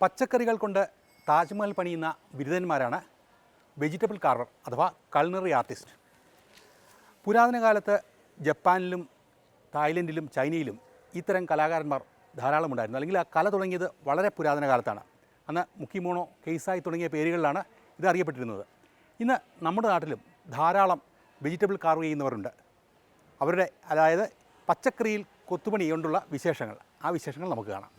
പച്ചക്കറികൾ കൊണ്ട് താജ്മഹൽ പണിയുന്ന ബിരുദന്മാരാണ് വെജിറ്റബിൾ കാർവർ അഥവാ കൾനറി ആർട്ടിസ്റ്റ്. പുരാതന കാലത്ത് ജപ്പാനിലും തായ്ലൻഡിലും ചൈനയിലും ഇത്തരം കലാകാരന്മാർ ധാരാളമുണ്ടായിരുന്നു. അല്ലെങ്കിൽ ആ കല തുടങ്ങിയത് വളരെ പുരാതന കാലത്താണ്. അന്ന് മുക്കിമോണോ, കെയ്സായി തുടങ്ങിയ പേരുകളിലാണ് ഇത് അറിയപ്പെട്ടിരുന്നത്. ഇന്ന് നമ്മുടെ നാട്ടിലും ധാരാളം വെജിറ്റബിൾ കാർവ് ചെയ്യുന്നവരുണ്ട്. അവരുടെ അതായത് പച്ചക്കറിയിൽ കൊത്തുപണി കൊണ്ടുള്ള വിശേഷങ്ങൾ, ആ വിശേഷങ്ങൾ നമുക്ക് കാണാം.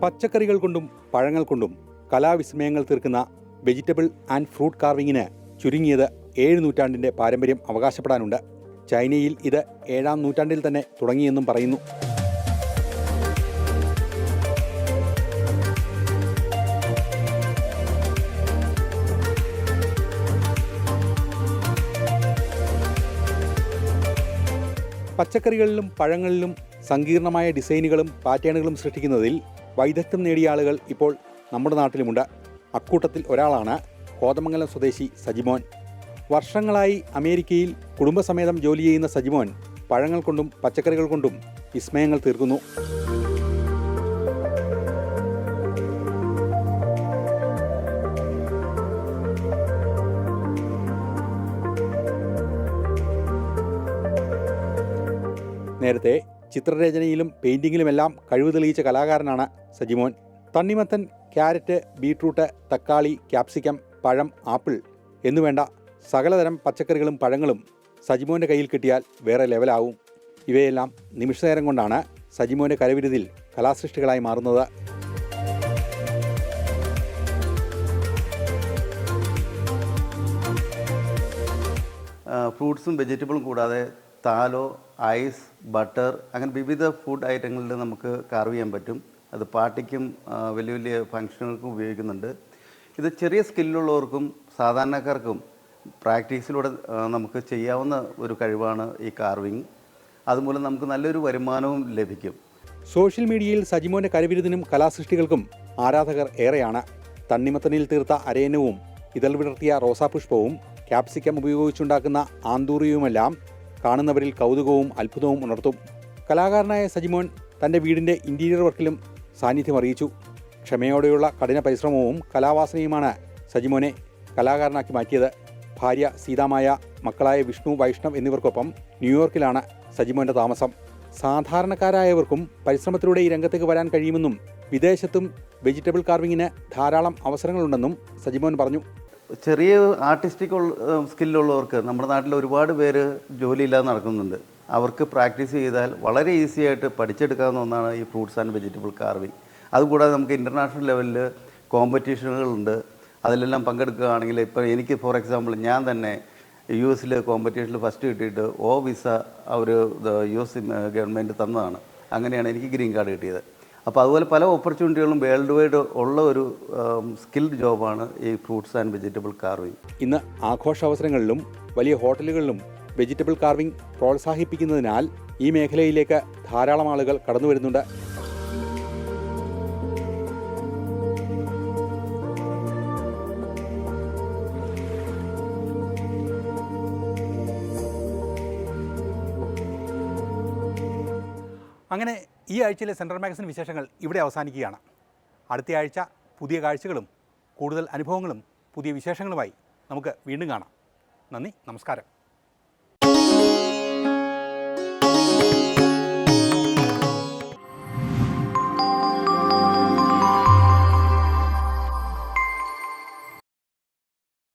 പച്ചക്കറികൾ കൊണ്ടും പഴങ്ങൾ കൊണ്ടും കലാവിസ്മയങ്ങൾ തീർക്കുന്ന വെജിറ്റബിൾ ആൻഡ് ഫ്രൂട്ട് കാർവിങ്ങിന് ചുരുങ്ങിയത് 7 നൂറ്റാണ്ടിൻ്റെ പാരമ്പര്യം അവകാശപ്പെടാനുണ്ട്. ചൈനയിൽ ഇത് 7-ാം നൂറ്റാണ്ടിൽ തന്നെ തുടങ്ങിയെന്നും പറയുന്നു. പച്ചക്കറികളിലും പഴങ്ങളിലും സങ്കീർണമായ ഡിസൈനുകളും പാറ്റേണുകളും സൃഷ്ടിക്കുന്നതിൽ വൈദഗ്ധ്യം നേടിയ ആളുകൾ ഇപ്പോൾ നമ്മുടെ നാട്ടിലുമുണ്ട്. അക്കൂട്ടത്തിൽ ഒരാളാണ് കോതമംഗലം സ്വദേശി സജിമോൻ. വർഷങ്ങളായി അമേരിക്കയിൽ കുടുംബസമേതം ജോലി ചെയ്യുന്ന സജിമോൻ പഴങ്ങൾ കൊണ്ടും പച്ചക്കറികൾ കൊണ്ടും വിസ്മയങ്ങൾ തീർക്കുന്നു. നേരത്തെ ചിത്രരചനയിലും പെയിൻറ്റിങ്ങിലുമെല്ലാം കഴിവ് തെളിയിച്ച കലാകാരനാണ് സജിമോൻ. തണ്ണിമത്തൻ, ക്യാരറ്റ്, ബീട്രൂട്ട്, തക്കാളി, ക്യാപ്സിക്കം, പഴം, ആപ്പിൾ എന്നുവേണ്ട സകലതരം പച്ചക്കറികളും പഴങ്ങളും സജിമോൻ്റെ കയ്യിൽ കിട്ടിയാൽ വേറെ ലെവലാവും. ഇവയെല്ലാം നിമിഷനേരം കൊണ്ടാണ് സജിമോൻ്റെ കരവിരുതിൽ കലാസൃഷ്ടികളായി മാറുന്നത്. ഫ്രൂട്ട്സും വെജിറ്റബിളും കൂടാതെ താലോ, ഐസ്, ബട്ടർ അങ്ങനെ വിവിധ ഫുഡ് ഐറ്റങ്ങളിൽ നമുക്ക് കാർവ് ചെയ്യാൻ പറ്റും. അത് പാർട്ടിക്കും വലിയ വലിയ ഫങ്ഷനുകൾക്കും ഉപയോഗിക്കുന്നുണ്ട്. ഇത് ചെറിയ സ്കില്ലുള്ളവർക്കും സാധാരണക്കാർക്കും പ്രാക്ടീസിലൂടെ നമുക്ക് ചെയ്യാവുന്ന ഒരു കഴിവാണ് ഈ കാർവിങ്. അതുമൂലം നമുക്ക് നല്ലൊരു വരുമാനവും ലഭിക്കും. സോഷ്യൽ മീഡിയയിൽ സജിമോൻ്റെ കരവിരുതിനും കലാസൃഷ്ടികൾക്കും ആരാധകർ ഏറെയാണ്. തണ്ണിമത്തനിൽ തീർത്ത അരയന്നവും ഇതൾ വിടർത്തിയ റോസാപുഷ്പവും ക്യാപ്സിക്കം ഉപയോഗിച്ചുണ്ടാക്കുന്ന ആന്തൂറിയുമെല്ലാം കാണുന്നവരിൽ കൗതുകവും അത്ഭുതവും ഉണർത്തും. കലാകാരനായ സജിമോൻ തൻ്റെ വീടിൻ്റെ ഇൻറ്റീരിയർ വർക്കിലും സാന്നിധ്യം അറിയിച്ചു. ക്ഷമയോടെയുള്ള കഠിന പരിശ്രമവും കലാവാസനയുമാണ് സജിമോനെ കലാകാരനാക്കി മാറ്റിയത്. ഭാര്യ സീതാമായ, മക്കളായ വിഷ്ണു, വൈഷ്ണവ് എന്നിവർക്കൊപ്പം ന്യൂയോർക്കിലാണ് സജിമോൻ്റെ താമസം. സാധാരണക്കാരായവർക്കും പരിശ്രമത്തിലൂടെ ഈ രംഗത്തേക്ക് വരാൻ കഴിയുമെന്നും വിദേശത്തും വെജിറ്റബിൾ കാർവിങ്ങിന് ധാരാളം അവസരങ്ങളുണ്ടെന്നും സജിമോൻ പറഞ്ഞു. ചെറിയ ആർട്ടിസ്റ്റിക് സ്കില്ലുള്ളവർക്ക് നമ്മുടെ നാട്ടിൽ ഒരുപാട് പേര് ജോലിയില്ലാതെ നടക്കുന്നുണ്ട്. അവർക്ക് പ്രാക്ടീസ് ചെയ്താൽ വളരെ ഈസി ആയിട്ട് പഠിച്ചെടുക്കാവുന്ന ഒന്നാണ് ഈ ഫ്രൂട്ട്സ് ആൻഡ് വെജിറ്റബിൾ കാർവിങ്. അതുകൂടാതെ നമുക്ക് ഇൻ്റർനാഷണൽ ലെവലിൽ കോമ്പറ്റീഷനുകളുണ്ട്. അതിലെല്ലാം പങ്കെടുക്കുകയാണെങ്കിൽ ഇപ്പോൾ എനിക്ക് ഫോർ എക്സാമ്പിൾ ഞാൻ തന്നെ US കോമ്പറ്റീഷനിൽ ഫസ്റ്റ് കിട്ടിയിട്ട് വിസ അവർ US ഗവൺമെൻറ് തന്നതാണ്. അങ്ങനെയാണ് എനിക്ക് ഗ്രീൻ കാർഡ് കിട്ടിയത്. അപ്പോൾ അതുപോലെ പല ഓപ്പർച്യൂണിറ്റികളും വേൾഡ് വൈഡ് ഉള്ള ഒരു സ്കിൽഡ് ജോബാണ് ഈ ഫ്രൂട്ട്സ് ആൻഡ് വെജിറ്റബിൾ കാർവിങ്. ഇന്ന് ആഘോഷാവസരങ്ങളിലും വലിയ ഹോട്ടലുകളിലും വെജിറ്റബിൾ കാർവിങ് പ്രോത്സാഹിപ്പിക്കുന്നതിനാൽ ഈ മേഖലയിലേക്ക് ധാരാളം ആളുകൾ കടന്നു വരുന്നുണ്ട്. അങ്ങനെ ഈ ആഴ്ചയിലെ സെൻട്രൽ മാഗസിൻ വിശേഷങ്ങൾ ഇവിടെ അവസാനിക്കുകയാണ്. അടുത്ത ആഴ്ച പുതിയ കാഴ്ചകളും കൂടുതൽ അനുഭവങ്ങളും പുതിയ വിശേഷങ്ങളുമായി നമുക്ക് വീണ്ടും കാണാം. നന്ദി, നമസ്കാരം.